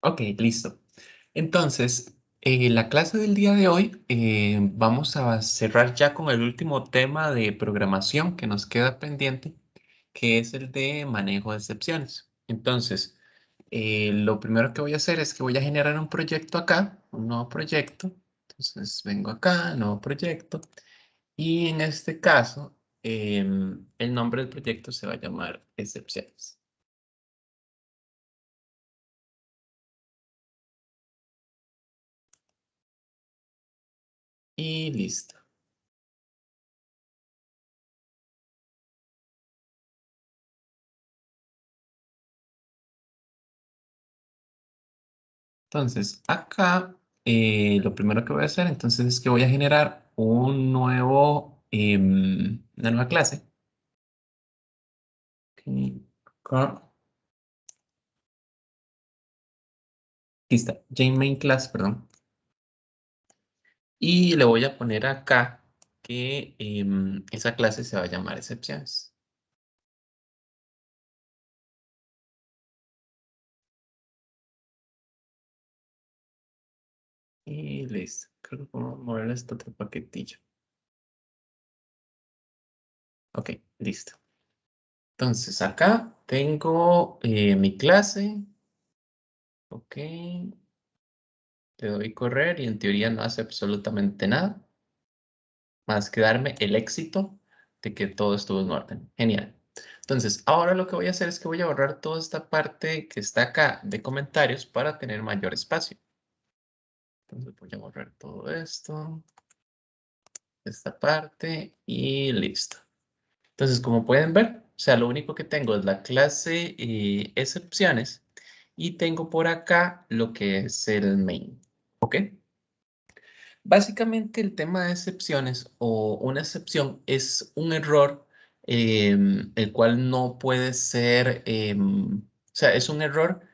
Ok, listo. Entonces, la clase del día de hoy vamos a cerrar ya con el último tema de programación que nos queda pendiente, que es el de manejo de excepciones. Entonces, lo primero que voy a hacer es que voy a generar un proyecto acá, un nuevo proyecto. Entonces, vengo acá, nuevo proyecto. Y en este caso, el nombre del proyecto se va a llamar excepciones. Y listo. Entonces, acá lo primero que voy a hacer entonces es que voy a generar un nuevo, una nueva clase. Ok, acá. Aquí está, JMain class, perdón. Y le voy a poner acá que esa clase se va a llamar excepciones. Y listo. Creo que vamos a mover este otro paquetillo. Ok, listo. Entonces acá tengo mi clase. Ok, le doy correr y en teoría no hace absolutamente nada más que darme el éxito de que todo estuvo en orden. Genial. Entonces, ahora lo que voy a hacer es que voy a borrar toda esta parte que está acá de comentarios para tener mayor espacio. Entonces voy a borrar todo esto, esta parte y listo. Entonces, como pueden ver, o sea, lo único que tengo es la clase excepciones y tengo por acá lo que es el main. ¿Ok? Básicamente el tema de excepciones o una excepción es un error el cual no puede ser, o sea, es un error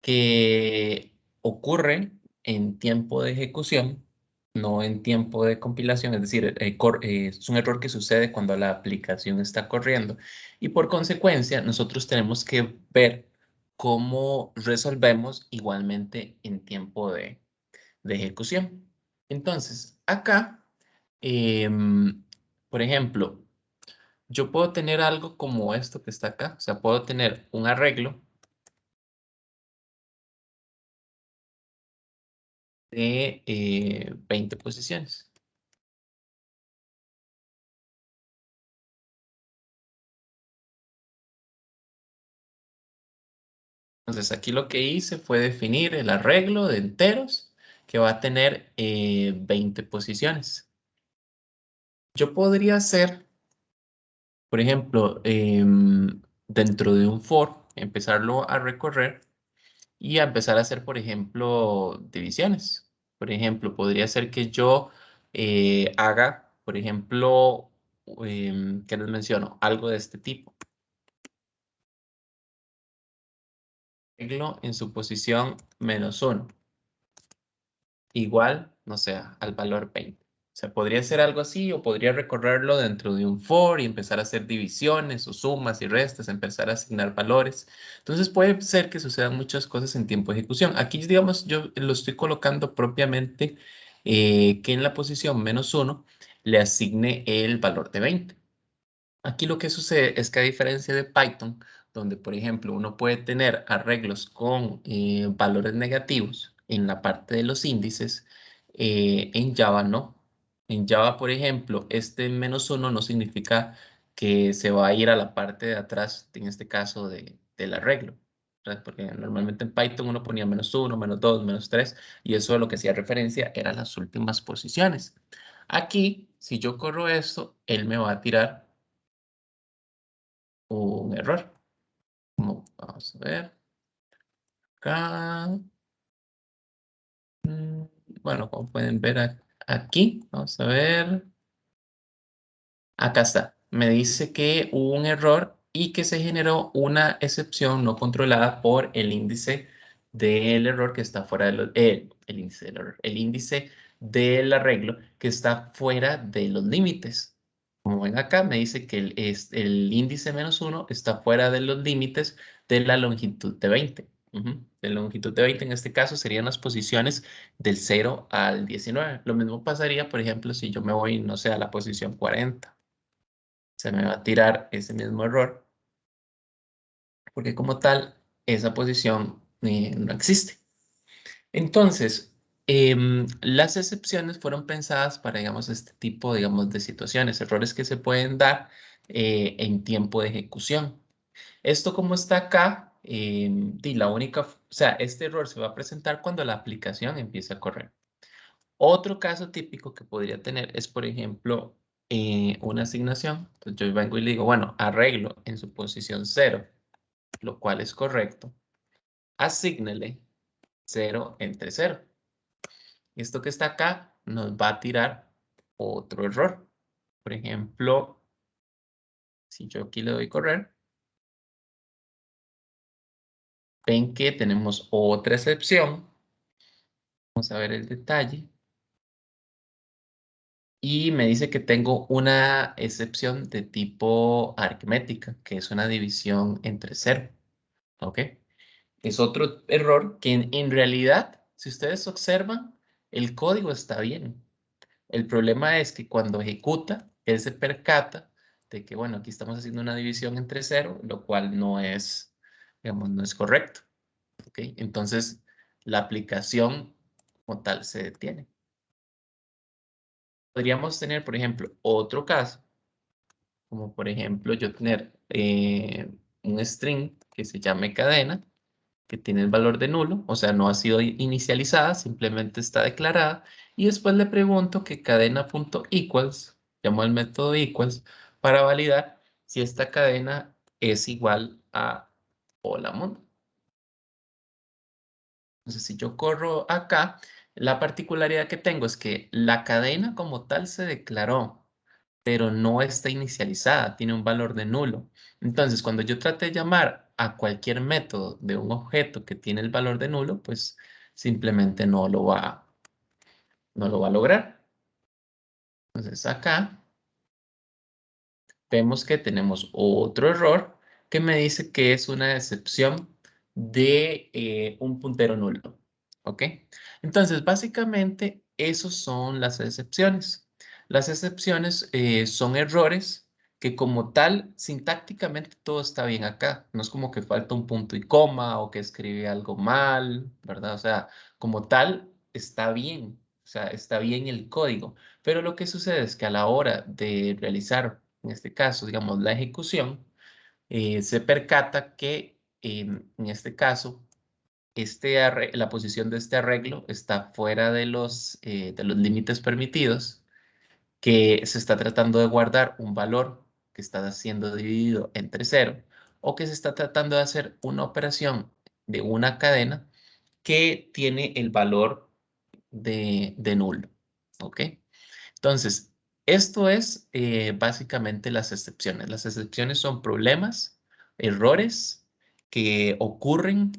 que ocurre en tiempo de ejecución, no en tiempo de compilación, es decir, es un error que sucede cuando la aplicación está corriendo y por consecuencia nosotros tenemos que ver cómo resolvemos igualmente en tiempo de ejecución. Entonces, acá, por ejemplo, yo puedo tener algo como esto que está acá, o sea, puedo tener un arreglo de 20 posiciones. Entonces, aquí lo que hice fue definir el arreglo de enteros que va a tener 20 posiciones. Yo podría hacer, por ejemplo, dentro de un for, empezarlo a recorrer y a empezar a hacer, por ejemplo, divisiones. Por ejemplo, podría ser que yo haga, por ejemplo, ¿qué les menciono? Algo de este tipo. Arreglo en su posición -1, igual, no sé, al valor 20. O sea, podría ser algo así o podría recorrerlo dentro de un for y empezar a hacer divisiones o sumas y restas, empezar a asignar valores. Entonces puede ser que sucedan muchas cosas en tiempo de ejecución. Aquí, digamos, yo lo estoy colocando propiamente que en la posición -1 le asigne el valor de 20. Aquí lo que sucede es que a diferencia de Python, donde por ejemplo uno puede tener arreglos con valores negativos en la parte de los índices, en Java no. En Java, por ejemplo, este -1 no significa que se va a ir a la parte de atrás, en este caso del arreglo. ¿Verdad? Porque normalmente en Python uno ponía -1, -2, -3 y eso lo que hacía referencia eran las últimas posiciones. Aquí, si yo corro esto, él me va a tirar un error. Vamos a ver acá. Mm, Bueno, como pueden ver aquí, vamos a ver. Acá está. Me dice que hubo un error y que se generó una excepción no controlada por el índice del error que está fuera el índice del error, el índice del arreglo que está fuera de los límites. Como ven acá, me dice que el índice -1 está fuera de los límites de la longitud de 20. De longitud de 20 en este caso serían las posiciones del 0 al 19. Lo mismo pasaría, por ejemplo, si yo me voy, no sé, a la posición 40. Se me va a tirar ese mismo error, porque como tal, esa posición no existe. Entonces, las excepciones fueron pensadas para, digamos, este tipo, digamos, de situaciones, errores que se pueden dar en tiempo de ejecución. Esto como está acá, la única, o sea, este error se va a presentar cuando la aplicación empiece a correr. Otro caso típico que podría tener es, por ejemplo, una asignación. Entonces yo vengo y le digo, bueno, arreglo en su posición 0, lo cual es correcto. Asígnele 0 entre 0. Esto que está acá nos va a tirar otro error. Por ejemplo, si yo aquí le doy correr, ven que tenemos otra excepción. Vamos a ver el detalle. Y me dice que tengo una excepción de tipo aritmética, que es una división entre 0. ¿Ok? Es otro error que en realidad, si ustedes observan, el código está bien. El problema es que cuando ejecuta, él se percata de que, bueno, aquí estamos haciendo una división entre 0, lo cual no es, digamos, no es correcto. ¿Ok? Entonces, la aplicación como tal se detiene. Podríamos tener, por ejemplo, otro caso, como por ejemplo yo tener un string que se llame cadena, que tiene el valor de nulo, o sea, no ha sido inicializada, simplemente está declarada, y después le pregunto que cadena.equals, llamo al método equals, para validar si esta cadena es igual a hola mundo. Entonces, si yo corro acá, la particularidad que tengo es que la cadena como tal se declaró, pero no está inicializada, tiene un valor de nulo. Entonces, cuando yo trate de llamar a cualquier método de un objeto que tiene el valor de nulo, pues simplemente no lo va a lograr. Entonces, acá vemos que tenemos otro error que me dice que es una excepción de un puntero nulo. ¿Ok? Entonces, básicamente, esos son las excepciones. Las excepciones son errores que como tal, sintácticamente todo está bien acá. No es como que falta un punto y coma o que escribe algo mal, ¿verdad? O sea, como tal, está bien. O sea, está bien el código. Pero lo que sucede es que a la hora de realizar, en este caso, digamos, la ejecución, se percata que en este caso, la posición de este arreglo está fuera de los límites permitidos, que se está tratando de guardar un valor que está siendo dividido entre 0, o que se está tratando de hacer una operación de una cadena que tiene el valor de nulo. ¿Ok? Entonces, esto es básicamente las excepciones. Las excepciones son problemas, errores que ocurren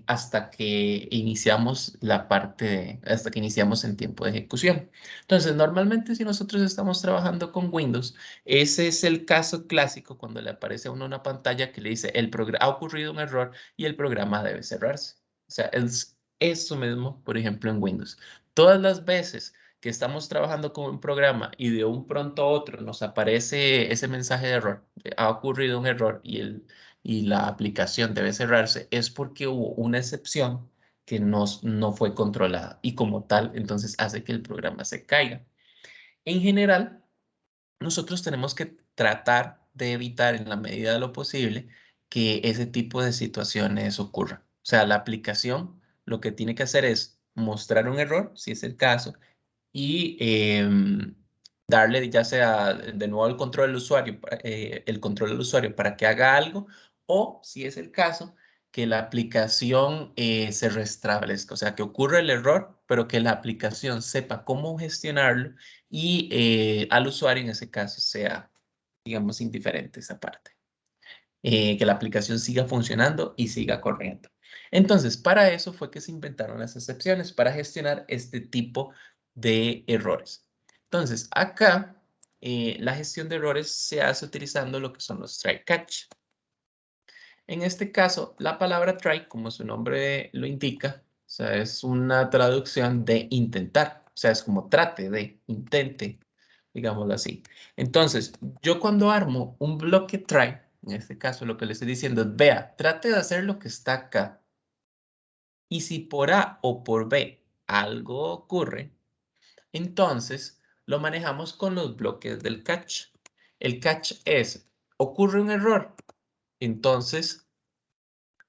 hasta que iniciamos hasta que iniciamos en tiempo de ejecución. Entonces, normalmente si nosotros estamos trabajando con Windows, ese es el caso clásico cuando le aparece a uno una pantalla que le dice, ha ocurrido un error y el programa debe cerrarse. O sea, es eso mismo, por ejemplo, en Windows. Todas las veces que estamos trabajando con un programa y de un pronto a otro nos aparece ese mensaje de error, ha ocurrido un error y la aplicación debe cerrarse, es porque hubo una excepción que no fue controlada y como tal, entonces hace que el programa se caiga. En general, nosotros tenemos que tratar de evitar en la medida de lo posible que ese tipo de situaciones ocurran. O sea, la aplicación lo que tiene que hacer es mostrar un error, si es el caso, y darle ya sea de nuevo el control del usuario, el control del usuario para que haga algo, o si es el caso, que la aplicación se restablezca, o sea, que ocurre el error, pero que la aplicación sepa cómo gestionarlo y al usuario en ese caso sea, digamos, indiferente esa parte. Que la aplicación siga funcionando y siga corriendo. Entonces, para eso fue que se inventaron las excepciones, para gestionar este tipo de errores. Entonces, acá la gestión de errores se hace utilizando lo que son los try catch. En este caso, la palabra try, como su nombre lo indica, o sea, es una traducción de intentar. O sea, es como trate de, intente, digámoslo así. Entonces, yo cuando armo un bloque try, en este caso lo que le estoy diciendo es, vea, trate de hacer lo que está acá. Y si por A o por B algo ocurre, entonces lo manejamos con los bloques del catch. El catch es, ocurre un error, entonces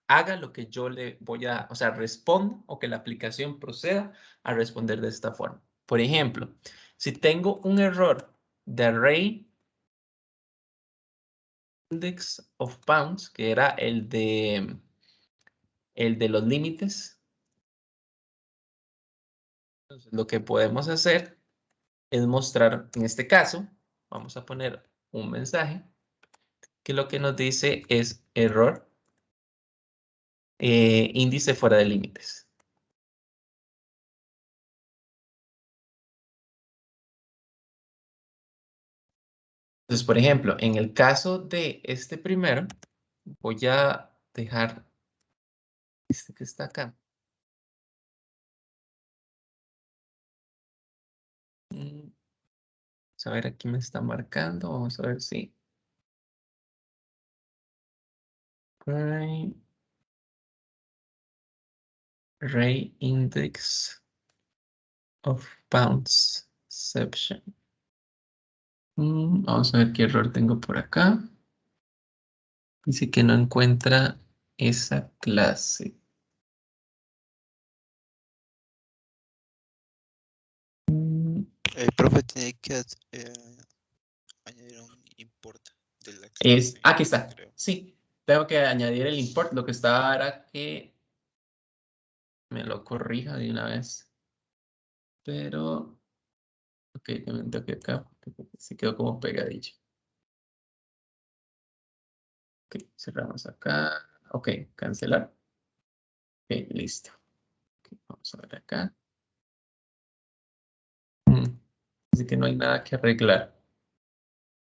haga lo que yo le voy a, o sea, responda o que la aplicación proceda a responder de esta forma. Por ejemplo, si tengo un error de array index of bounds, que era el de los límites, entonces lo que podemos hacer es mostrar, en este caso, vamos a poner un mensaje que lo que nos dice es error índice fuera de límites. Entonces, por ejemplo, en el caso de este primero, voy a dejar este que está acá. Vamos a ver, aquí me está marcando. Vamos a ver si. Array index of bounds exception. Vamos a ver qué error tengo por acá. Dice que no encuentra esa clase. El profe tiene que añadir un import de la clase. Aquí está. Creo. Sí, tengo que añadir el import. Lo que estaba era que me lo corrija de una vez. Pero, ok, que me toque acá, porque se quedó como pegadillo. Ok, cerramos acá. Ok, cancelar. Ok, listo. Okay, vamos a ver acá. Así que no hay nada que arreglar.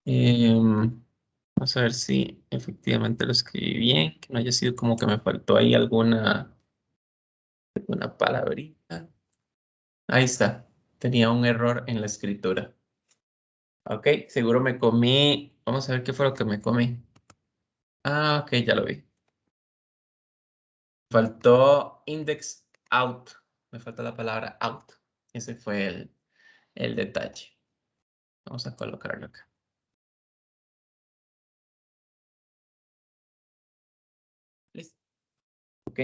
Vamos a ver si efectivamente lo escribí bien, que no haya sido como que me faltó ahí alguna palabrita. Ahí está. Tenía un error en la escritura. Ok, seguro me comí. Vamos a ver qué fue lo que me comí. Ah, ok, ya lo vi. Faltó index out. Me falta la palabra out. Ese fue el detalle. Vamos a colocarlo acá. Listo. Ok.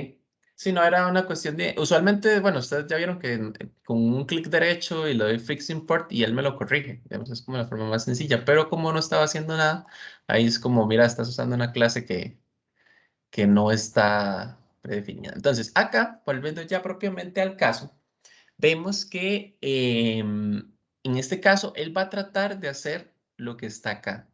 Si no, era una cuestión de. Usualmente, bueno, ustedes ya vieron que con un clic derecho y le doy fix import y él me lo corrige. Digamos, es como la forma más sencilla. Pero como no estaba haciendo nada, ahí es como, mira, estás usando una clase que no está predefinida. Entonces, acá, volviendo ya propiamente al caso, vemos que en este caso él va a tratar de hacer lo que está acá.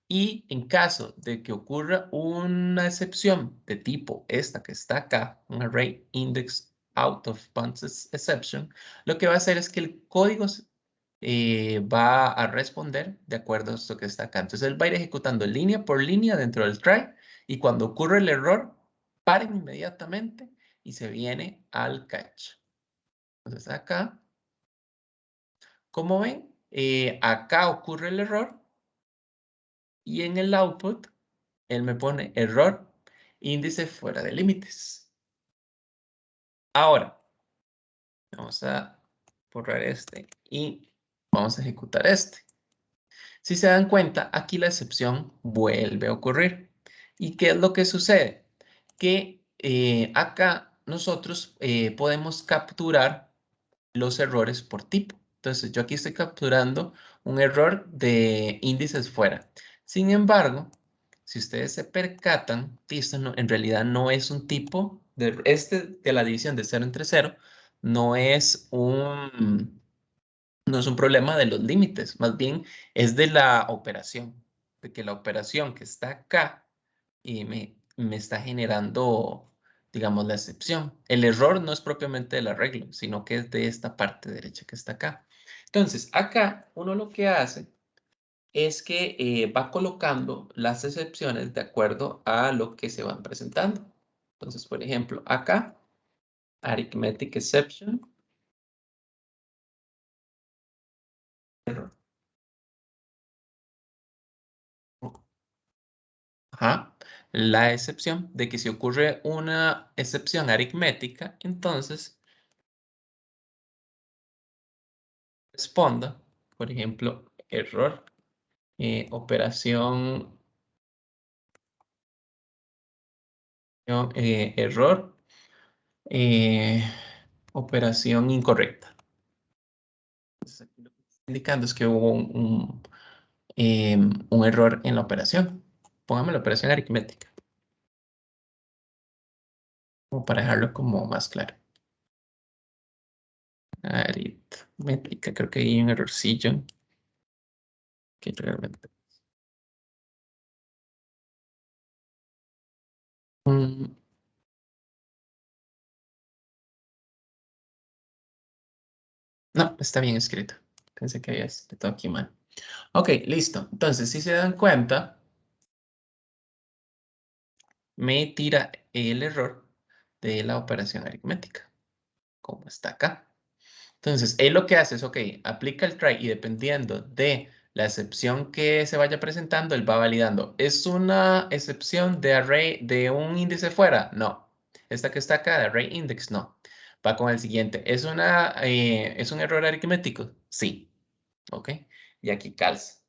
Y en caso de que ocurra una excepción de tipo esta que está acá, un array index out of bounds exception, lo que va a hacer es que el código va a responder de acuerdo a esto que está acá. Entonces él va a ir ejecutando línea por línea dentro del try y cuando ocurre el error, paren inmediatamente y se viene al catch. Entonces acá, como ven, acá ocurre el error y en el output él me pone error índice fuera de límites. Ahora, vamos a borrar este y vamos a ejecutar este. Si se dan cuenta, aquí la excepción vuelve a ocurrir. ¿Y qué es lo que sucede? Que acá nosotros podemos capturar los errores por tipo. Entonces, yo aquí estoy capturando un error de índices fuera. Sin embargo, si ustedes se percatan, esto en realidad no es un tipo, de la división de 0 entre 0, no es no es un problema de los límites, más bien es de la operación, de que la operación que está acá me está generando, digamos, la excepción. El error no es propiamente del arreglo, sino que es de esta parte derecha que está acá. Entonces, acá uno lo que hace es que va colocando las excepciones de acuerdo a lo que se van presentando. Entonces, por ejemplo, acá, arithmetic exception. Error. Ajá. La excepción de que si ocurre una excepción aritmética, entonces responda, por ejemplo, error, operación, error, eh, operación incorrecta. Entonces, aquí lo que está indicando es que hubo un error en la operación. Póngame la operación aritmética, como para dejarlo como más claro. Aritmética, creo que hay un errorcillo que realmente... no, está bien escrito. Pensé que había escrito aquí mal. Ok, listo. Entonces, si se dan cuenta, me tira el error de la operación aritmética, como está acá. Entonces, él lo que hace es, ok, aplica el try y dependiendo de la excepción que se vaya presentando, él va validando. ¿Es una excepción de array de un índice fuera? No. Esta que está acá, de array index, no. Va con el siguiente. ¿Es un error aritmético? Sí. Ok. Y aquí calza.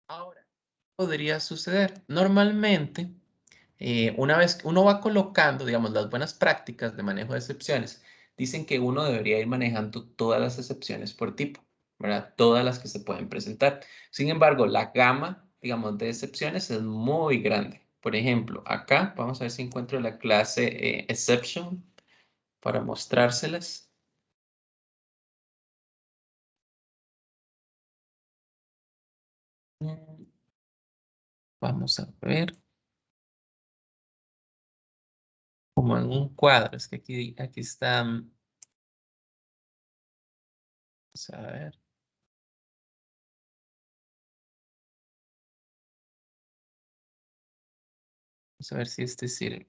Ahora, podría suceder. Normalmente, una vez que uno va colocando, digamos, las buenas prácticas de manejo de excepciones, dicen que uno debería ir manejando todas las excepciones por tipo, ¿verdad? Todas las que se pueden presentar. Sin embargo, la gama, digamos, de excepciones es muy grande. Por ejemplo, acá vamos a ver si encuentro la clase exception para mostrárselas. Vamos a ver. Como en un cuadro, es que aquí está. Vamos a ver. Vamos a ver si este sirve.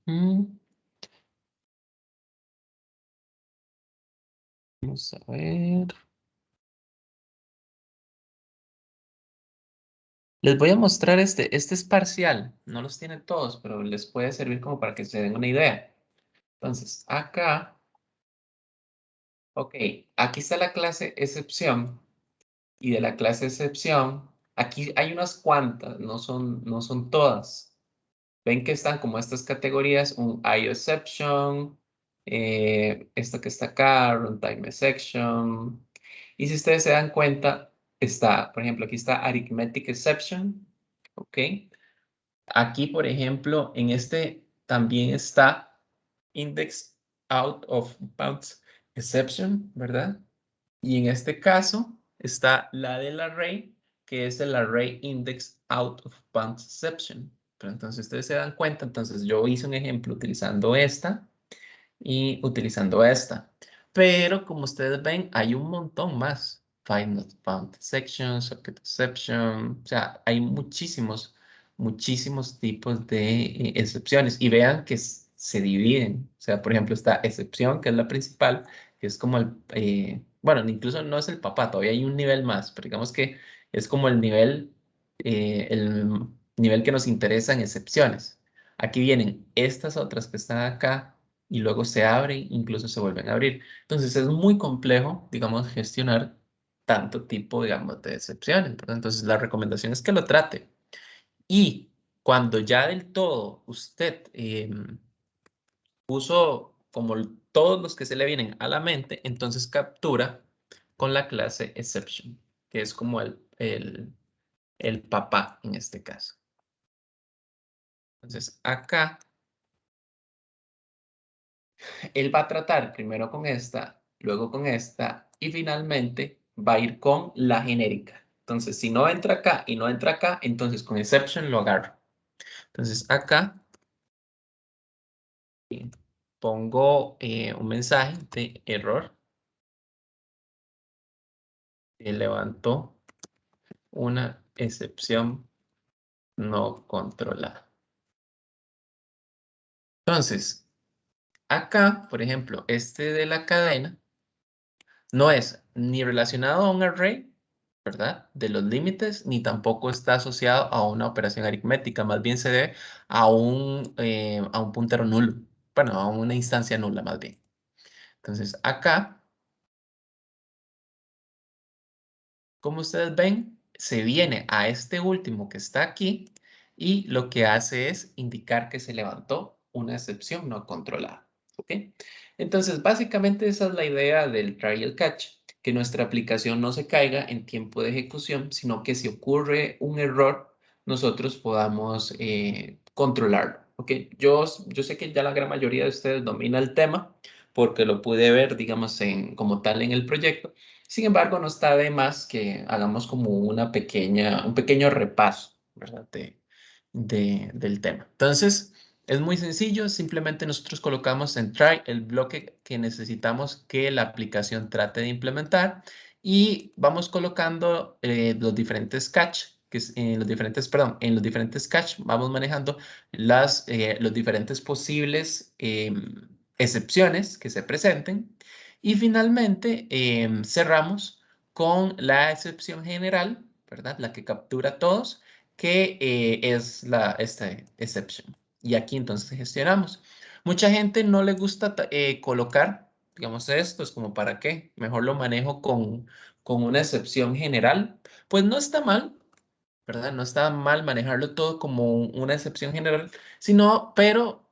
Ujú. Vamos a ver. Les voy a mostrar este es parcial, no los tienen todos, pero les puede servir como para que se den una idea. Entonces, acá, ok, aquí está la clase excepción y de la clase excepción, aquí hay unas cuantas, no son todas. Ven que están como estas categorías, un IO exception, esta que está acá, runtime exception. Y si ustedes se dan cuenta, está, por ejemplo, aquí está arithmetic exception, ¿ok? Aquí, por ejemplo, en este también está index out of bounds exception, ¿verdad? Y en este caso está la del array, que es el array index out of bounds exception. Pero entonces ustedes se dan cuenta, entonces yo hice un ejemplo utilizando esta y utilizando esta. Pero como ustedes ven, hay un montón más. Find not found section, socket exception. O sea, hay muchísimos tipos de excepciones. Y vean que se dividen. O sea, por ejemplo, esta excepción, que es la principal, que es como bueno, incluso no es el papá, todavía hay un nivel más, pero digamos que es como el nivel que nos interesa en excepciones. Aquí vienen estas otras que están acá y luego se abren, incluso se vuelven a abrir. Entonces es muy complejo, digamos, gestionar tanto tipo, digamos, de excepciones, ¿verdad? Entonces la recomendación es que lo trate. Y cuando ya del todo usted puso como todos los que se le vienen a la mente, entonces captura con la clase exception, que es como el papá en este caso. Entonces acá él va a tratar primero con esta, luego con esta y finalmente va a ir con la genérica. Entonces, si no entra acá y no entra acá, entonces con exception lo agarro. Entonces acá pongo un mensaje de error. Levantó una excepción no controlada. Entonces, acá, por ejemplo, este de la cadena no es ni relacionado a un array, ¿verdad? De los límites, ni tampoco está asociado a una operación aritmética. Más bien se debe a un puntero nulo. Bueno, a una instancia nula, más bien. Entonces, acá, como ustedes ven, se viene a este último que está aquí y lo que hace es indicar que se levantó una excepción no controlada. ¿Ok? Entonces, básicamente esa es la idea del try el catch, que nuestra aplicación no se caiga en tiempo de ejecución, sino que si ocurre un error, nosotros podamos controlarlo. ¿Ok? Yo sé que ya la gran mayoría de ustedes domina el tema porque lo pude ver, digamos, como tal en el proyecto. Sin embargo, no está de más que hagamos como un pequeño repaso, ¿verdad? Del tema. Entonces, es muy sencillo. Simplemente nosotros colocamos en try el bloque que necesitamos que la aplicación trate de implementar y vamos colocando los diferentes catch, en los diferentes catch vamos manejando los diferentes posibles excepciones que se presenten y finalmente cerramos con la excepción general, ¿verdad? La que captura todos, que es esta exception. Y aquí entonces gestionamos. Mucha gente no le gusta colocar, digamos, esto, es como para qué, mejor lo manejo con una excepción general. Pues no está mal, ¿verdad? No está mal manejarlo todo como una excepción general, pero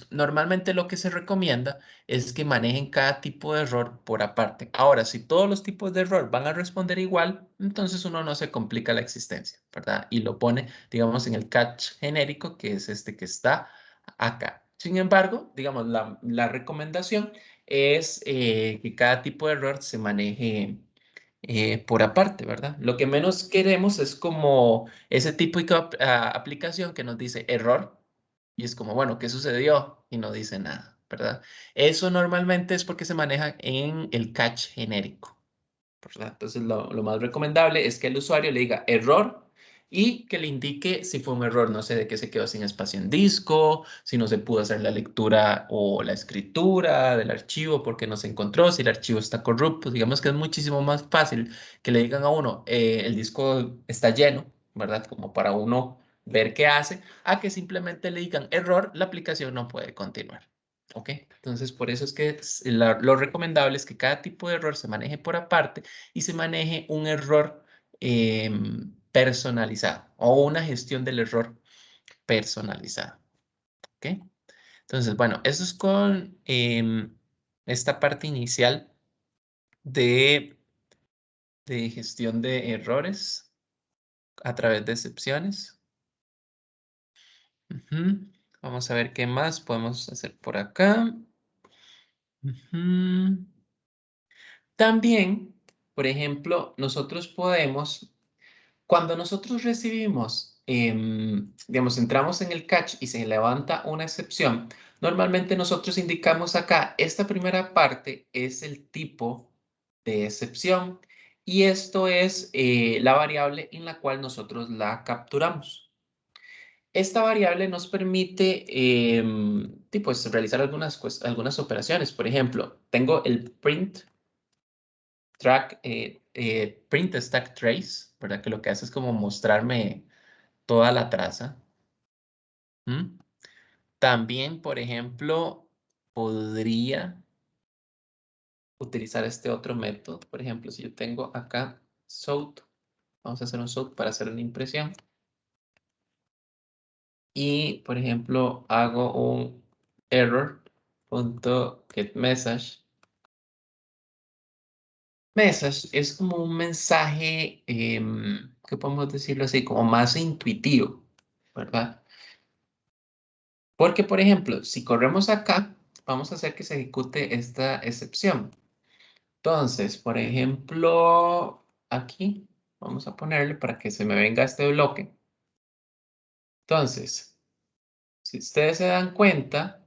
normalmente lo que se recomienda es que manejen cada tipo de error por aparte. Ahora, si todos los tipos de error van a responder igual, entonces uno no se complica la existencia, ¿verdad? Y lo pone, digamos, en el catch genérico, que es este que está acá. Sin embargo, digamos, la recomendación es que cada tipo de error se maneje por aparte, ¿verdad? Lo que menos queremos es como ese tipo de aplicación que nos dice error y es como, bueno, ¿qué sucedió? Y no dice nada, ¿verdad? Eso normalmente es porque se maneja en el catch genérico, ¿verdad? Entonces, lo más recomendable es que el usuario le diga error y que le indique si fue un error, no sé, de que se quedó sin espacio en disco, si no se pudo hacer la lectura o la escritura del archivo porque no se encontró, si el archivo está corrupto. Digamos que es muchísimo más fácil que le digan a uno, el disco está lleno, ¿verdad? Como para uno ver qué hace, a que simplemente le digan error, la aplicación no puede continuar. ¿Ok? Entonces, por eso es que lo recomendable es que cada tipo de error se maneje por aparte y se maneje un error personalizado o una gestión del error personalizada. ¿Ok? Entonces, bueno, eso es con esta parte inicial de, de gestión de errores a través de excepciones. Ujú. Vamos a ver qué más podemos hacer por acá. Ujú. También, por ejemplo, nosotros podemos, cuando nosotros recibimos, digamos, entramos en el catch y se levanta una excepción, normalmente nosotros indicamos acá, esta primera parte es el tipo de excepción y esto es la variable en la cual nosotros la capturamos. Esta variable nos permite pues, realizar algunas operaciones. Por ejemplo, tengo el print stack trace, ¿verdad? Que lo que hace es como mostrarme toda la traza. ¿Mm? También, por ejemplo, podría utilizar este otro método. Por ejemplo, si yo tengo acá south, vamos a hacer un south para hacer una impresión. Y, por ejemplo, hago un error.getMessage. Message es como un mensaje, ¿qué podemos decirlo así? Como más intuitivo, ¿verdad? Porque, por ejemplo, si corremos acá, vamos a hacer que se ejecute esta excepción. Entonces, por ejemplo, aquí vamos a ponerle para que se me venga este bloque. Entonces, si ustedes se dan cuenta,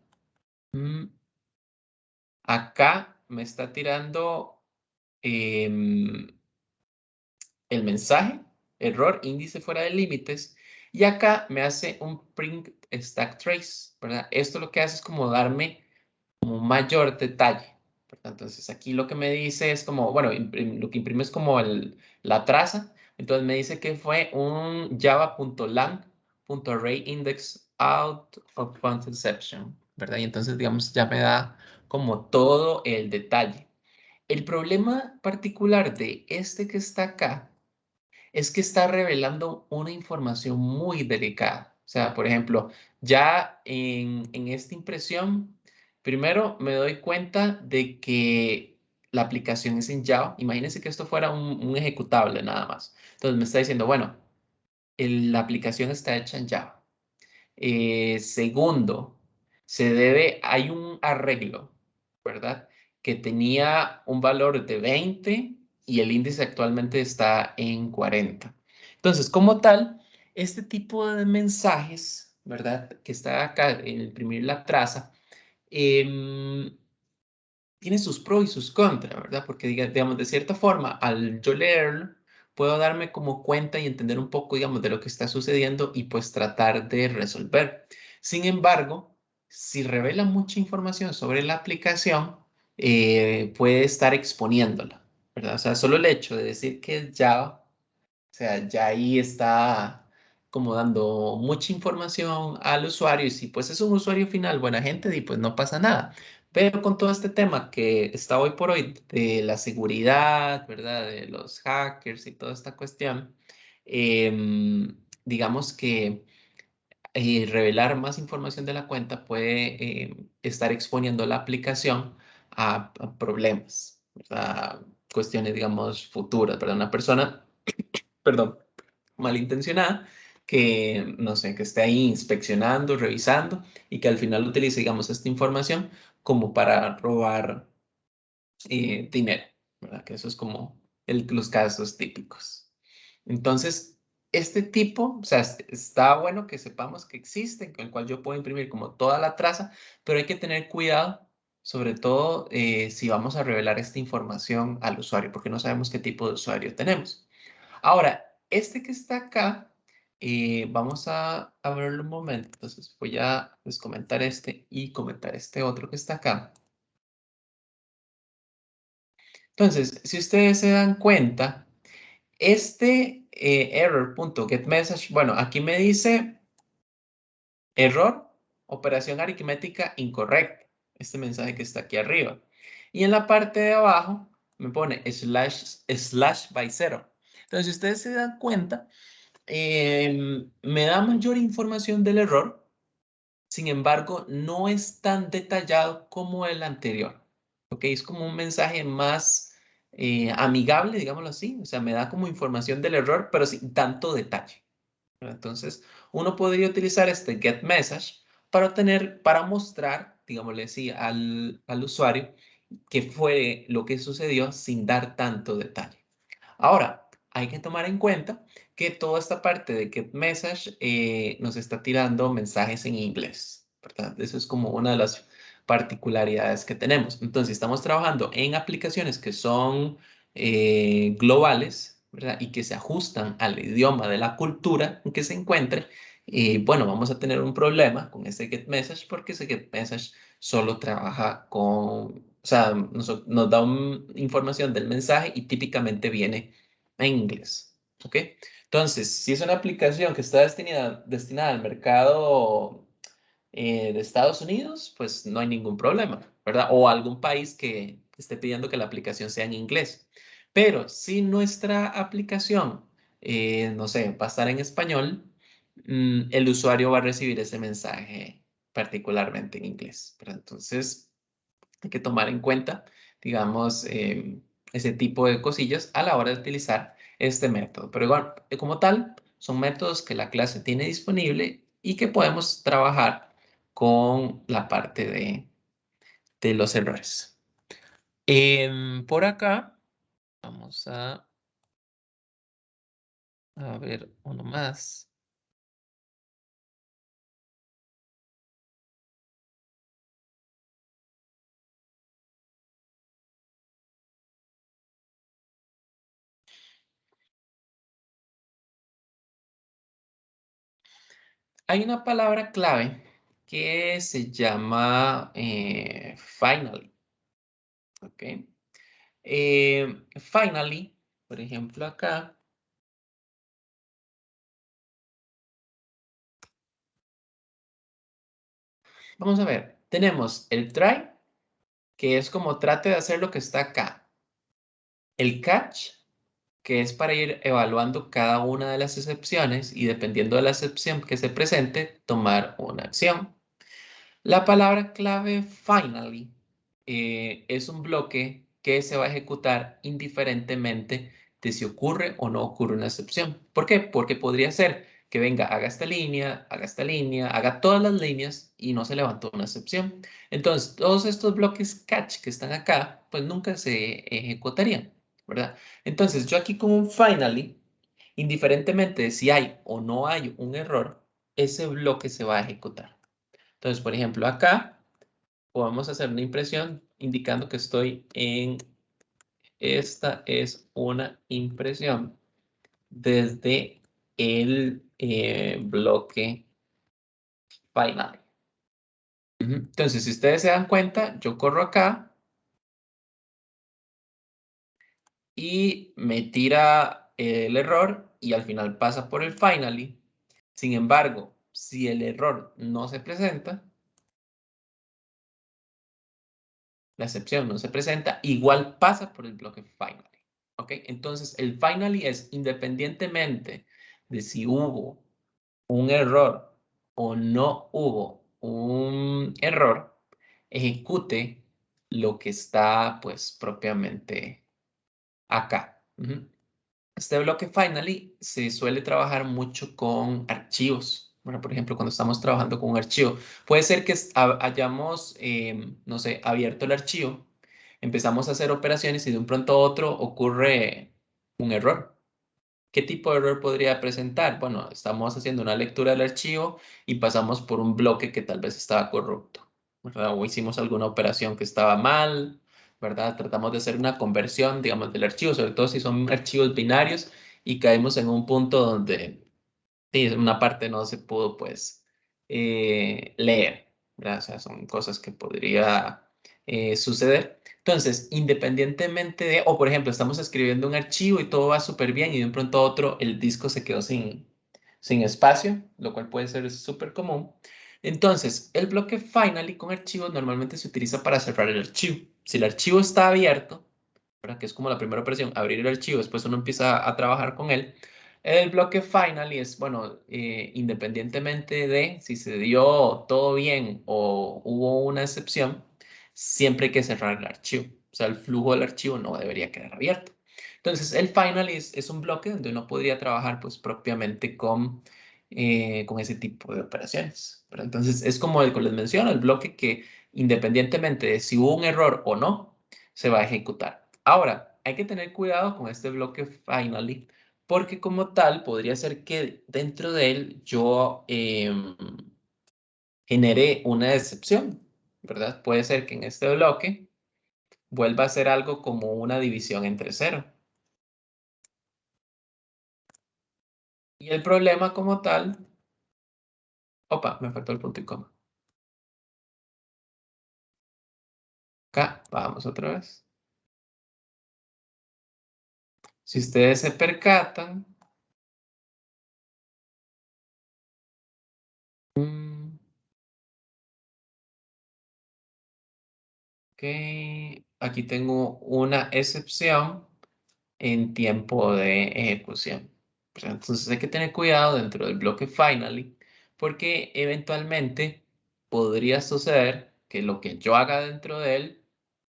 acá me está tirando el mensaje, error, índice fuera de límites, y acá me hace un print stack trace, ¿verdad? Esto lo que hace es como darme como mayor detalle, ¿verdad? Entonces aquí lo que me dice es como, bueno, lo que imprime es como la traza, entonces me dice que fue un java.lang.arrayIndex out of conception, ¿verdad? Y entonces, digamos, ya me da como todo el detalle. El problema particular de este que está acá es que está revelando una información muy delicada. O sea, por ejemplo, ya en esta impresión, primero me doy cuenta de que la aplicación es en Java. Imagínense que esto fuera un ejecutable nada más. Entonces me está diciendo, bueno, la aplicación está hecha en Java. Segundo, hay un arreglo, ¿verdad? Que tenía un valor de 20 y el índice actualmente está en 40. Entonces, como tal, este tipo de mensajes, ¿verdad? Que está acá en imprimir la traza, em, tiene sus pros y sus contras, ¿verdad? Porque, digamos, de cierta forma, al yo leerlo, puedo darme como cuenta y entender un poco, digamos, de lo que está sucediendo y pues tratar de resolver. Sin embargo, si revela mucha información sobre la aplicación, puede estar exponiéndola, ¿verdad? O sea, solo el hecho de decir que es Java, o sea, ya ahí está como dando mucha información al usuario y si pues es un usuario final, buena gente, y pues no pasa nada. Pero con todo este tema que está hoy por hoy de la seguridad, ¿verdad? De los hackers y toda esta cuestión, digamos que revelar más información de la cuenta puede estar exponiendo la aplicación a problemas, ¿verdad? Cuestiones, digamos, futuras, ¿verdad? Una persona, perdón, malintencionada que, no sé, que esté ahí inspeccionando, revisando y que al final utilice, digamos, esta información como para robar dinero, ¿verdad? Que eso es como los casos típicos. Entonces, este tipo, o sea, está bueno que sepamos que existe, con el cual yo puedo imprimir como toda la traza, pero hay que tener cuidado, sobre todo si vamos a revelar esta información al usuario, porque no sabemos qué tipo de usuario tenemos. Ahora, este que está acá, vamos a verlo un momento. Entonces voy a pues, comentar este y comentar este otro que está acá. Entonces, si ustedes se dan cuenta, este error.getMessage, bueno, aquí me dice error, operación aritmética incorrecta. Este mensaje que está aquí arriba. Y en la parte de abajo me pone slash by zero. Entonces, si ustedes se dan cuenta, me da mayor información del error, sin embargo, no es tan detallado como el anterior. ¿Ok? Es como un mensaje más amigable, digámoslo así. O sea, me da como información del error, pero sin tanto detalle. Entonces, uno podría utilizar este get message para mostrar, digámosle así, al usuario qué fue lo que sucedió sin dar tanto detalle. Ahora, hay que tomar en cuenta que toda esta parte de Get Message nos está tirando mensajes en inglés, ¿verdad? Eso es como una de las particularidades que tenemos. Entonces, si estamos trabajando en aplicaciones que son globales, ¿verdad? Y que se ajustan al idioma de la cultura en que se encuentre. Bueno, vamos a tener un problema con ese Get Message porque ese Get Message solo trabaja con, o sea, nos da información del mensaje y típicamente viene en inglés. ¿Ok? Entonces, si es una aplicación que está destinada al mercado de Estados Unidos, pues no hay ningún problema, ¿verdad? O algún país que esté pidiendo que la aplicación sea en inglés. Pero si nuestra aplicación, no sé, va a estar en español, el usuario va a recibir ese mensaje particularmente en inglés, ¿verdad? Entonces, hay que tomar en cuenta, digamos, ese tipo de cosillas a la hora de utilizar este método. Pero igual, como tal, son métodos que la clase tiene disponible y que podemos trabajar con la parte de los errores. Por acá, vamos a ver uno más. hay una palabra clave que se llama finally. ¿Ok? Finally, por ejemplo, acá. Vamos a ver, tenemos el try, que es como trate de hacer lo que está acá. El catch, que es para ir evaluando cada una de las excepciones y dependiendo de la excepción que se presente, tomar una acción. La palabra clave finally es un bloque que se va a ejecutar indiferentemente de si ocurre o no ocurre una excepción. ¿Por qué? Porque podría ser que venga, haga esta línea, haga todas las líneas y no se levantó una excepción. Entonces, todos estos bloques catch que están acá, pues nunca se ejecutarían, ¿verdad? Entonces, yo aquí con un finally, indiferentemente de si hay o no hay un error, ese bloque se va a ejecutar. Entonces, por ejemplo, acá podemos hacer una impresión indicando que estoy en, esta es una impresión desde el bloque final. Entonces, si ustedes se dan cuenta, yo corro acá y me tira el error y al final pasa por el finally. Sin embargo, si el error no se presenta, la excepción no se presenta, igual pasa por el bloque finally. ¿Ok? Entonces, el finally es independientemente de si hubo un error o no hubo un error, ejecute lo que está, pues, propiamente acá. Este bloque finally se suele trabajar mucho con archivos. Bueno, por ejemplo, cuando estamos trabajando con un archivo, puede ser que hayamos, no sé, abierto el archivo, empezamos a hacer operaciones y de un pronto a otro ocurre un error. ¿Qué tipo de error podría presentar? Bueno, estamos haciendo una lectura del archivo y pasamos por un bloque que tal vez estaba corrupto, ¿verdad? O hicimos alguna operación que estaba mal, ¿verdad? Tratamos de hacer una conversión, digamos, del archivo, sobre todo si son archivos binarios y caemos en un punto donde sí, una parte no se pudo, pues, leer, ¿verdad? O sea, son cosas que podría suceder. Entonces, independientemente de, o por ejemplo, estamos escribiendo un archivo y todo va súper bien y de un pronto a otro el disco se quedó sin espacio, lo cual puede ser súper común. Entonces, el bloque finally con archivos normalmente se utiliza para cerrar el archivo. Si el archivo está abierto, ¿verdad? Que es como la primera operación, abrir el archivo, después uno empieza a trabajar con él. El bloque final y es, bueno, independientemente de si se dio todo bien o hubo una excepción, siempre hay que cerrar el archivo. O sea, el flujo del archivo no debería quedar abierto. Entonces, el final es un bloque donde uno podría trabajar pues propiamente con ese tipo de operaciones. Pero entonces, es como les menciono, el bloque que independientemente de si hubo un error o no, se va a ejecutar. Ahora, hay que tener cuidado con este bloque finally porque como tal podría ser que dentro de él yo genere una excepción, ¿verdad? Puede ser que en este bloque vuelva a ser algo como una división entre cero. Y el problema como tal, opa, me faltó el punto y coma. Acá, vamos otra vez. Si ustedes se percatan, ok, aquí tengo una excepción en tiempo de ejecución. Entonces hay que tener cuidado dentro del bloque finally, porque eventualmente podría suceder que lo que yo haga dentro de él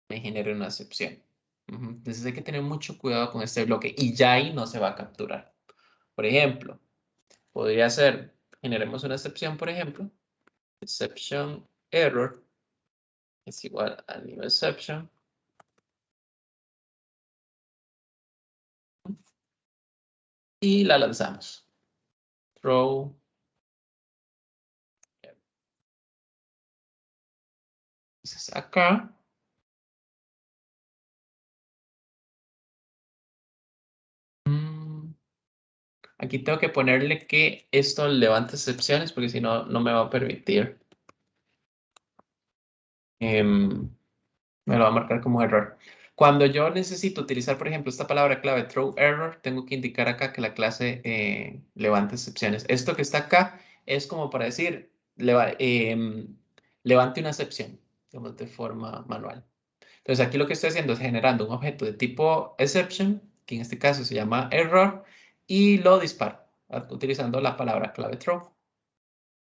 me genere una excepción. Entonces hay que tener mucho cuidado con este bloque y ya ahí no se va a capturar. Por ejemplo, podría ser, generemos una excepción, por ejemplo, exception error es igual a new exception. Y la lanzamos. Throw. Entonces acá. Aquí tengo que ponerle que esto levanta excepciones porque si no, no me va a permitir. Me lo va a marcar como error. Cuando yo necesito utilizar, por ejemplo, esta palabra clave throw error, tengo que indicar acá que la clase levanta excepciones. Esto que está acá es como para decir, levante una excepción, digamos, de forma manual. Entonces aquí lo que estoy haciendo es generando un objeto de tipo exception, que en este caso se llama error, y lo disparo utilizando la palabra clave throw.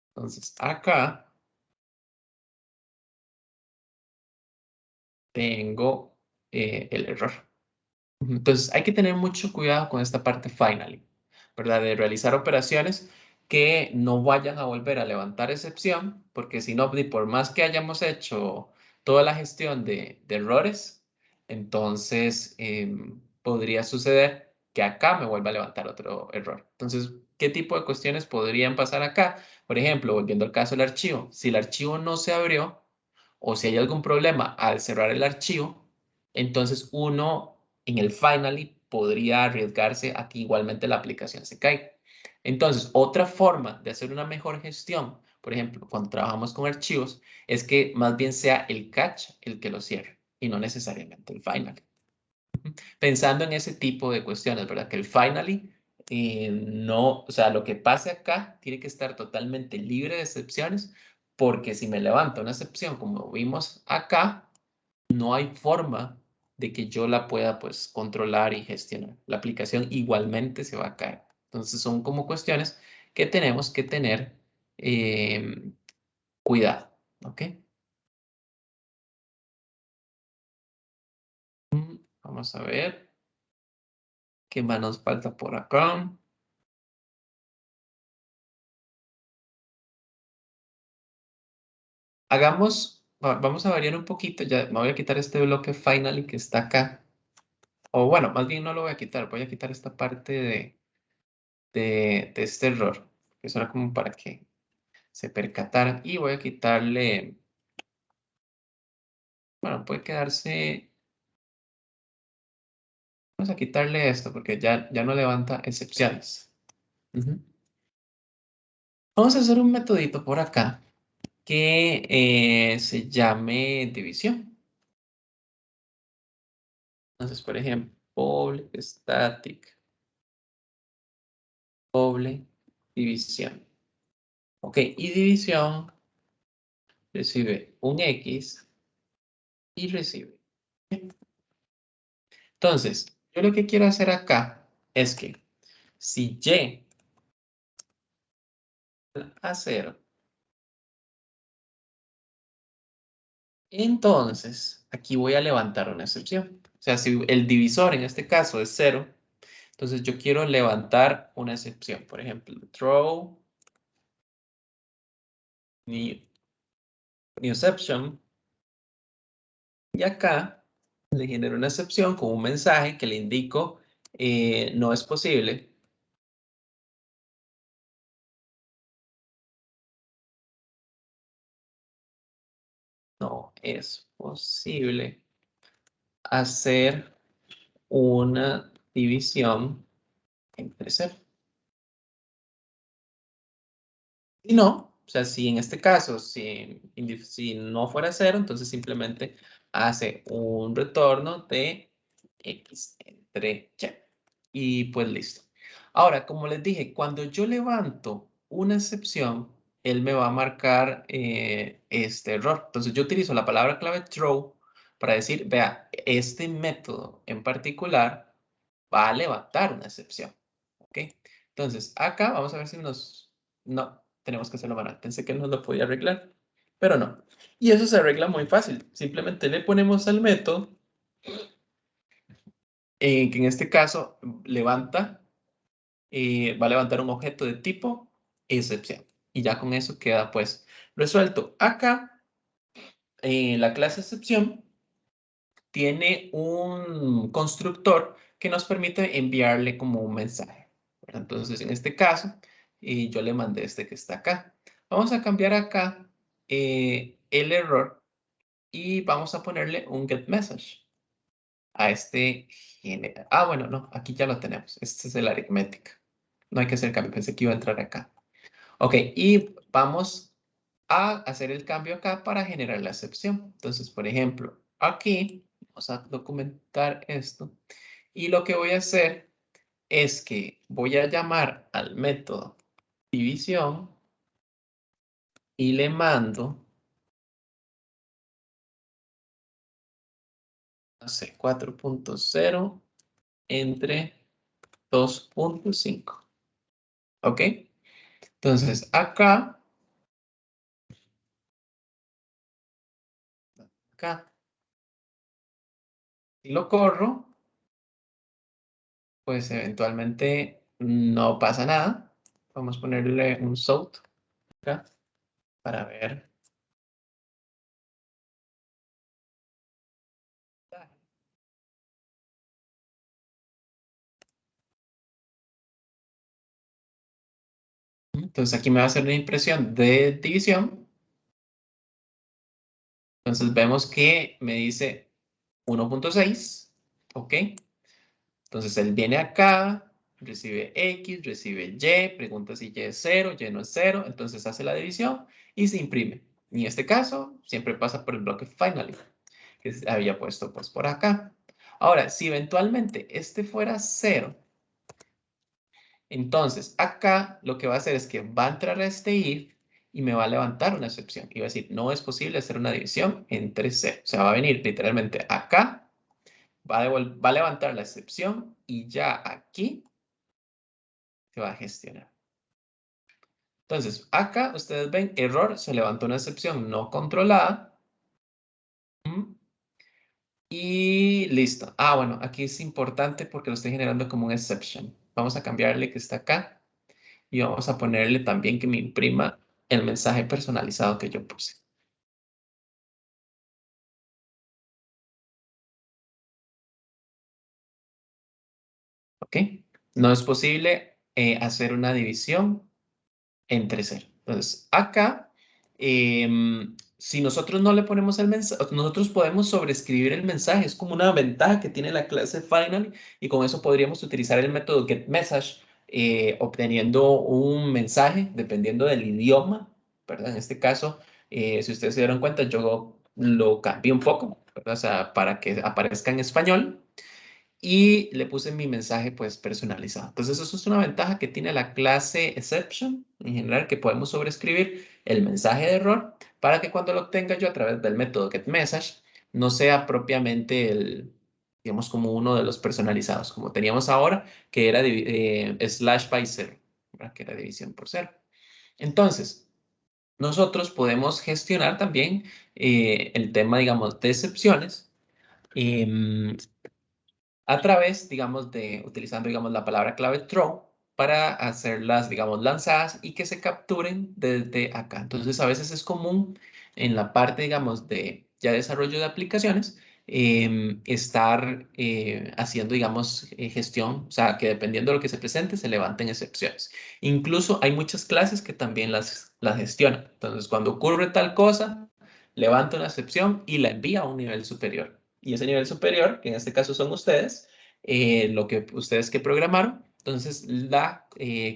Entonces acá tengo el error. Entonces hay que tener mucho cuidado con esta parte finally, ¿verdad? De realizar operaciones que no vayan a volver a levantar excepción, porque si no, por más que hayamos hecho toda la gestión de errores, entonces podría suceder que acá me vuelva a levantar otro error. Entonces, ¿qué tipo de cuestiones podrían pasar acá? Por ejemplo, volviendo al caso del archivo, si el archivo no se abrió o si hay algún problema al cerrar el archivo, entonces uno en el finally podría arriesgarse a que igualmente la aplicación se caiga. Entonces, otra forma de hacer una mejor gestión, por ejemplo, cuando trabajamos con archivos, es que más bien sea el catch el que lo cierre y no necesariamente el finally. Pensando en ese tipo de cuestiones, ¿verdad? Que el finally no, o sea, lo que pase acá tiene que estar totalmente libre de excepciones, porque si me levanto una excepción como vimos acá, no hay forma de que yo la pueda pues controlar y gestionar. La aplicación igualmente se va a caer. Entonces son como cuestiones que tenemos que tener cuidado, ¿ok? Vamos a ver qué más nos falta por acá. Vamos a variar un poquito, ya me voy a quitar este bloque finally que está acá. O bueno, más bien no lo voy a quitar, voy a quitar esta parte de este error, que eso era como para que se percataran. Y voy a quitarle, bueno, puede quedarse, vamos a quitarle esto porque ya no levanta excepciones. Ujú. Vamos a hacer un metodito por acá que se llame división. Entonces, por ejemplo, public static, doble división. Ok, y división recibe un X y recibe. Entonces, yo lo que quiero hacer acá es que si Y a 0, entonces aquí voy a levantar una excepción. O sea, si el divisor en este caso es 0, entonces yo quiero levantar una excepción. Por ejemplo, throw new exception. Y acá le genero una excepción con un mensaje que le indico no es posible. No es posible hacer una división entre 0. Si no, o sea, si en este caso, si no fuera 0, entonces simplemente hace un retorno de X entre Y. Y pues listo. Ahora, como les dije, cuando yo levanto una excepción, él me va a marcar este error. Entonces yo utilizo la palabra clave throw para decir, vea, este método en particular va a levantar una excepción. ¿Ok? Entonces, acá vamos a ver si nos... No, tenemos que hacerlo manual. Pensé que no lo podía arreglar, pero no. Y eso se arregla muy fácil. Simplemente le ponemos al método, que en este caso levanta, va a levantar un objeto de tipo excepción. Y ya con eso queda pues resuelto. Acá, la clase excepción tiene un constructor que nos permite enviarle como un mensaje. Entonces, en este caso, yo le mandé este que está acá. Vamos a cambiar acá el error y vamos a ponerle un get message a este. Bueno, no, aquí ya lo tenemos. Este es el aritmética. No hay que hacer cambio, pensé que iba a entrar acá. Ok, y vamos a hacer el cambio acá para generar la excepción. Entonces, por ejemplo, aquí vamos a documentar esto. Y lo que voy a hacer es que voy a llamar al método división y le mando, no sé, 4.0 entre 2.5. ¿Ok? Entonces, acá, si lo corro, pues eventualmente no pasa nada. Vamos a ponerle un sort acá para ver. Entonces aquí me va a hacer una impresión de división. Entonces vemos que me dice 1.6. ¿Ok? Entonces él viene acá, recibe X, recibe Y, pregunta si Y es 0, Y no es 0, entonces hace la división y se imprime. Y en este caso, siempre pasa por el bloque finally, que había puesto pues por acá. Ahora, si eventualmente este fuera 0, entonces acá lo que va a hacer es que va a entrar a este if y me va a levantar una excepción. Y va a decir, no es posible hacer una división entre 0. O sea, va a venir literalmente acá, va a levantar la excepción y ya aquí se va a gestionar. Entonces, acá ustedes ven, error, se levantó una excepción no controlada. Y listo. Ah, bueno, aquí es importante porque lo estoy generando como un exception. Vamos a cambiarle que está acá y vamos a ponerle también que me imprima el mensaje personalizado que yo puse. ¿Ok? No es posible hacer una división entre 0. Entonces, acá, si nosotros no le ponemos el mensaje, nosotros podemos sobreescribir el mensaje. Es como una ventaja que tiene la clase final y con eso podríamos utilizar el método getMessage obteniendo un mensaje dependiendo del idioma, ¿verdad? En este caso, si ustedes se dieron cuenta, yo lo cambié un poco, ¿verdad? O sea, para que aparezca en español y le puse mi mensaje pues personalizado. Entonces eso es una ventaja que tiene la clase exception en general, que podemos sobreescribir el mensaje de error para que cuando lo obtenga yo a través del método getMessage no sea propiamente el, digamos, como uno de los personalizados, como teníamos ahora, que era slash by 0, ¿verdad? Que era división por 0. Entonces, nosotros podemos gestionar también el tema, digamos, de excepciones. A través, digamos, de utilizando, digamos, la palabra clave throw para hacerlas, digamos, lanzadas y que se capturen desde acá. Entonces, a veces es común en la parte, digamos, de ya desarrollo de aplicaciones, estar haciendo, digamos, gestión, o sea, que dependiendo de lo que se presente, se levanten excepciones. Incluso hay muchas clases que también las gestionan. Entonces, cuando ocurre tal cosa, levanta una excepción y la envía a un nivel superior. Y ese nivel superior, que en este caso son ustedes, lo que ustedes que programaron, entonces la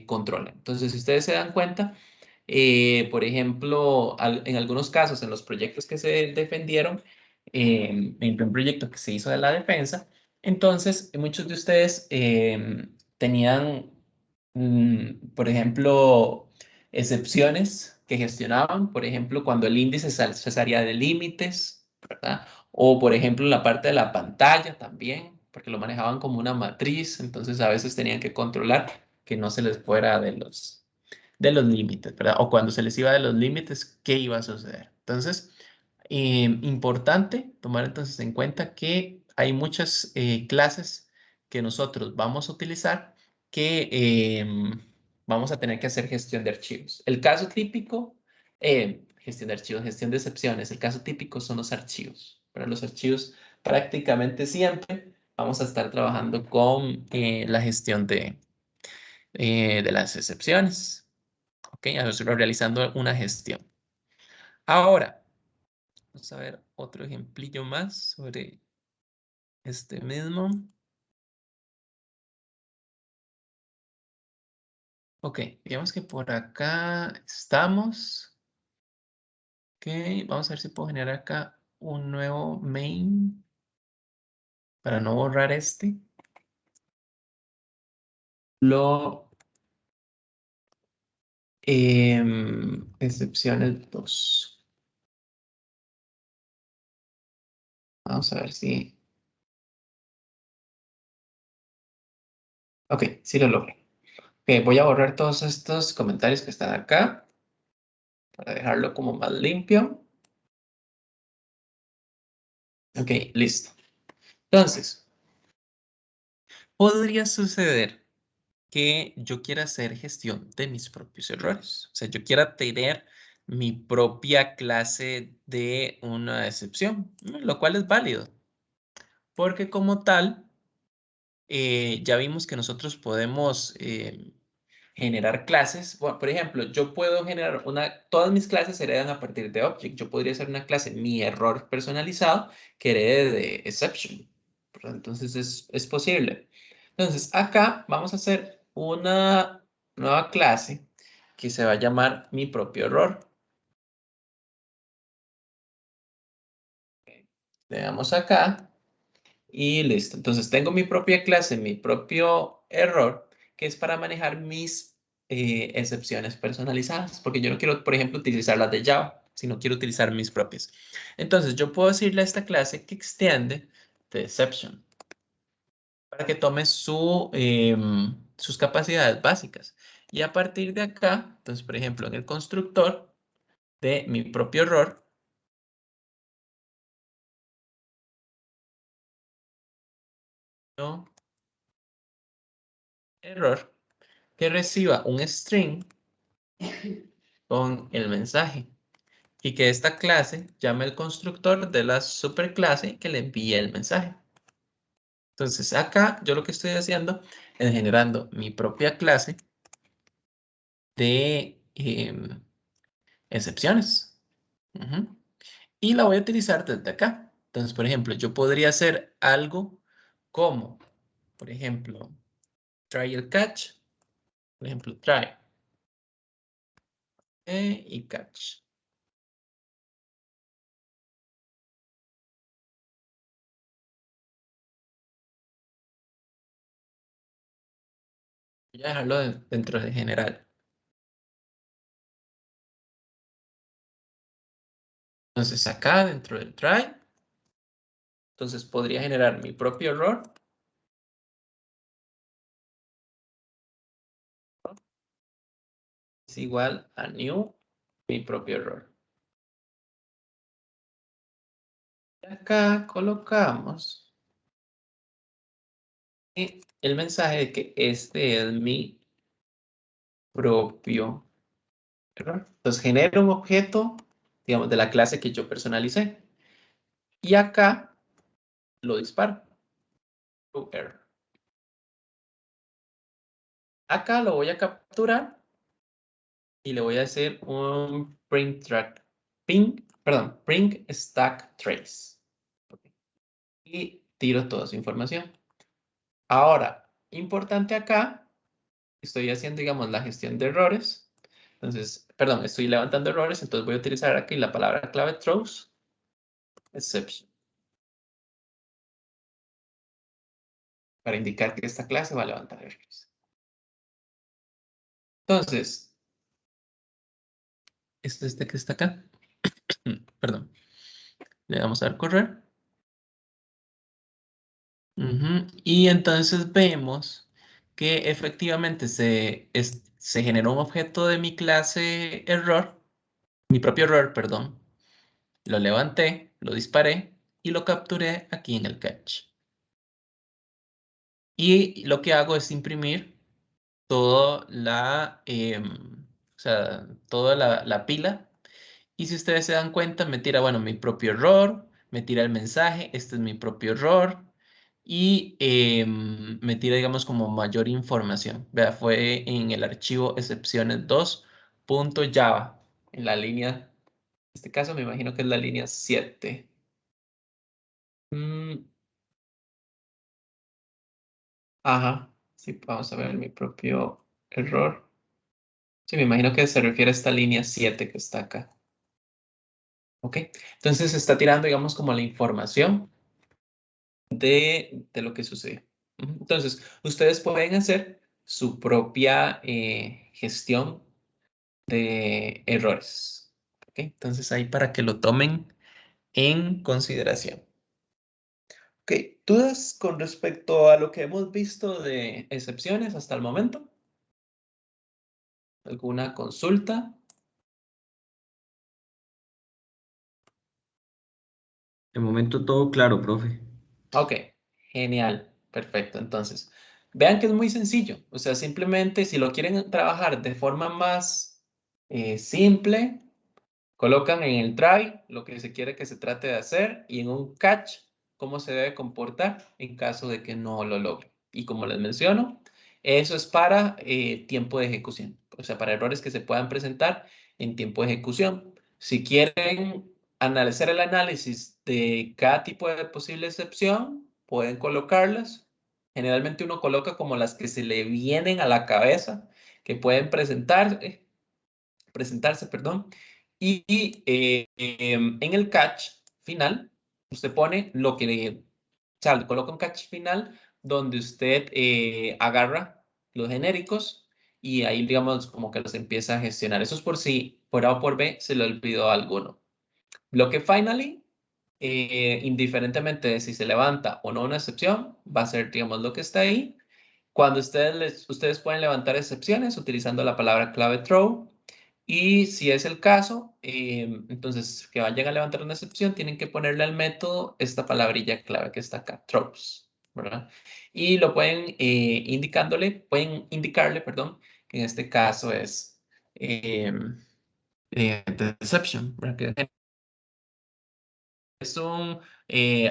controlan. Entonces, si ustedes se dan cuenta, por ejemplo, en algunos casos, en los proyectos que se defendieron, en un proyecto que se hizo de la defensa, entonces muchos de ustedes tenían, por ejemplo, excepciones que gestionaban, por ejemplo, cuando el índice se salía de límites, ¿verdad? O, por ejemplo, en la parte de la pantalla también, porque lo manejaban como una matriz, entonces a veces tenían que controlar que no se les fuera de los límites, ¿verdad? O cuando se les iba de los límites, ¿qué iba a suceder? Entonces, importante tomar entonces en cuenta que hay muchas clases que nosotros vamos a utilizar que vamos a tener que hacer gestión de archivos. El caso típico, gestión de archivos, gestión de excepciones, el caso típico son los archivos. Para los archivos prácticamente siempre vamos a estar trabajando con la gestión de las excepciones. ¿Ok? Realizando una gestión. Ahora, vamos a ver otro ejemplillo más sobre este mismo. Ok, digamos que por acá estamos. Ok, vamos a ver si puedo generar acá un nuevo main para no borrar este. Lo excepciones 2. Vamos a ver si... Ok, sí lo logré. Ok, voy a borrar todos estos comentarios que están acá para dejarlo como más limpio. Ok, listo. Entonces, podría suceder que yo quiera hacer gestión de mis propios errores. O sea, yo quiera tener mi propia clase de una excepción, lo cual es válido. Porque como tal, ya vimos que nosotros podemos generar clases. Bueno, por ejemplo, yo puedo generar todas mis clases heredan a partir de object. Yo podría hacer una clase, mi error personalizado, que herede de exception. Entonces es posible. Entonces, acá vamos a hacer una nueva clase que se va a llamar mi propio error. Le damos acá y listo. Entonces, tengo mi propia clase, mi propio error, que es para manejar mis excepciones personalizadas, porque yo no quiero, por ejemplo, utilizar las de Java, sino quiero utilizar mis propias. Entonces, yo puedo decirle a esta clase que extiende the exception para que tome sus capacidades básicas. Y a partir de acá, entonces, por ejemplo, en el constructor de mi propio error, ¿no? Error, que reciba un string con el mensaje y que esta clase llame al constructor de la superclase que le envíe el mensaje. Entonces acá yo lo que estoy haciendo es generando mi propia clase de excepciones. Y la voy a utilizar desde acá. Entonces, por ejemplo, yo podría hacer algo como, por ejemplo, try el catch. Por ejemplo, try y catch. Voy a dejarlo dentro de general. Entonces acá dentro del try, entonces podría generar mi propio error. Es igual a new, mi propio error. Y acá colocamos el mensaje de que este es mi propio error. Entonces genero un objeto, digamos, de la clase que yo personalicé. Y acá lo disparo. Error. Acá lo voy a capturar y le voy a hacer un print stack trace. Y tiro toda su información. Ahora, importante acá, estoy haciendo, digamos, la gestión de errores. Entonces, perdón, estoy levantando errores, entonces voy a utilizar aquí la palabra clave throws, exception, para indicar que esta clase va a levantar errores. Entonces, este que está acá, perdón, le vamos a dar correr. Y entonces vemos que efectivamente se generó un objeto de mi clase error, mi propio error, perdón. Lo levanté, lo disparé y lo capturé aquí en el catch. Y lo que hago es imprimir toda toda la pila. Y si ustedes se dan cuenta, me tira, bueno, mi propio error, me tira el mensaje, este es mi propio error, y me tira, digamos, como mayor información. Vea, fue en el archivo excepciones2.java, en la línea, en este caso me imagino que es la línea 7. Ajá, sí, vamos a ver mi propio error. Sí, me imagino que se refiere a esta línea 7 que está acá. ¿Ok? Entonces está tirando, digamos, como la información de lo que sucede. Entonces, ustedes pueden hacer su propia gestión de errores. ¿Ok? Entonces, ahí para que lo tomen en consideración. Ok, ¿dudas con respecto a lo que hemos visto de excepciones hasta el momento? ¿Alguna consulta? De momento todo claro, profe. Ok, genial, perfecto. Entonces, vean que es muy sencillo. O sea, simplemente si lo quieren trabajar de forma más simple, colocan en el try lo que se quiere que se trate de hacer y en un catch cómo se debe comportar en caso de que no lo logre. Y como les menciono, eso es para tiempo de ejecución, o sea, para errores que se puedan presentar en tiempo de ejecución. Si quieren analizar el análisis de cada tipo de posible excepción, pueden colocarlas. Generalmente uno coloca como las que se le vienen a la cabeza, que pueden presentarse, perdón. Y en el catch final, usted pone lo que, o sea, le coloca un catch final donde usted agarra los genéricos y ahí, digamos, como que los empieza a gestionar. Eso es por si por A o por B se le olvidó alguno. Bloque finally, indiferentemente de si se levanta o no una excepción, va a ser, digamos, lo que está ahí. Cuando ustedes pueden levantar excepciones utilizando la palabra clave throw. Y si es el caso, entonces que vayan a levantar una excepción, tienen que ponerle al método esta palabrilla clave que está acá, throws, ¿verdad? Y lo pueden pueden indicarle, perdón, que en este caso es the exception, ¿verdad? Que es un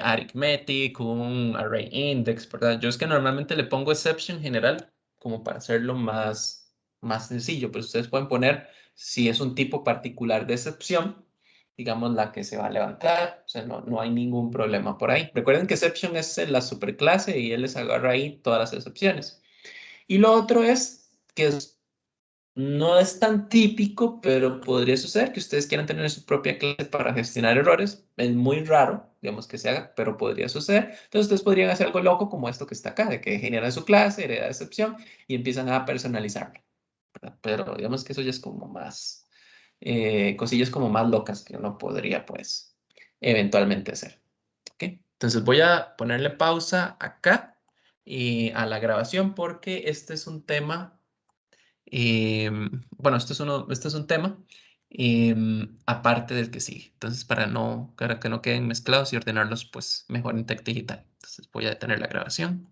arithmetic, un array index, ¿verdad? Yo es que normalmente le pongo exception general como para hacerlo más sencillo, pero ustedes pueden poner si es un tipo particular de excepción, digamos la que se va a levantar, o sea, no hay ningún problema por ahí. Recuerden que exception es la superclase y él les agarra ahí todas las excepciones. Y lo otro es que no es tan típico, pero podría suceder que ustedes quieran tener su propia clase para gestionar errores. Es muy raro, digamos, que se haga, pero podría suceder. Entonces, ustedes podrían hacer algo loco como esto que está acá, de que generan su clase, hereda excepción y empiezan a personalizarla, ¿verdad? Pero digamos que eso ya es como más, cosillas como más locas que uno podría, pues, eventualmente hacer. ¿Ok? Entonces, voy a ponerle pausa acá y a la grabación porque este es un tema bueno, este es un tema aparte del que sigue. Entonces, para que no queden mezclados y ordenarlos, pues mejor en Tech Digital. Entonces, voy a detener la grabación.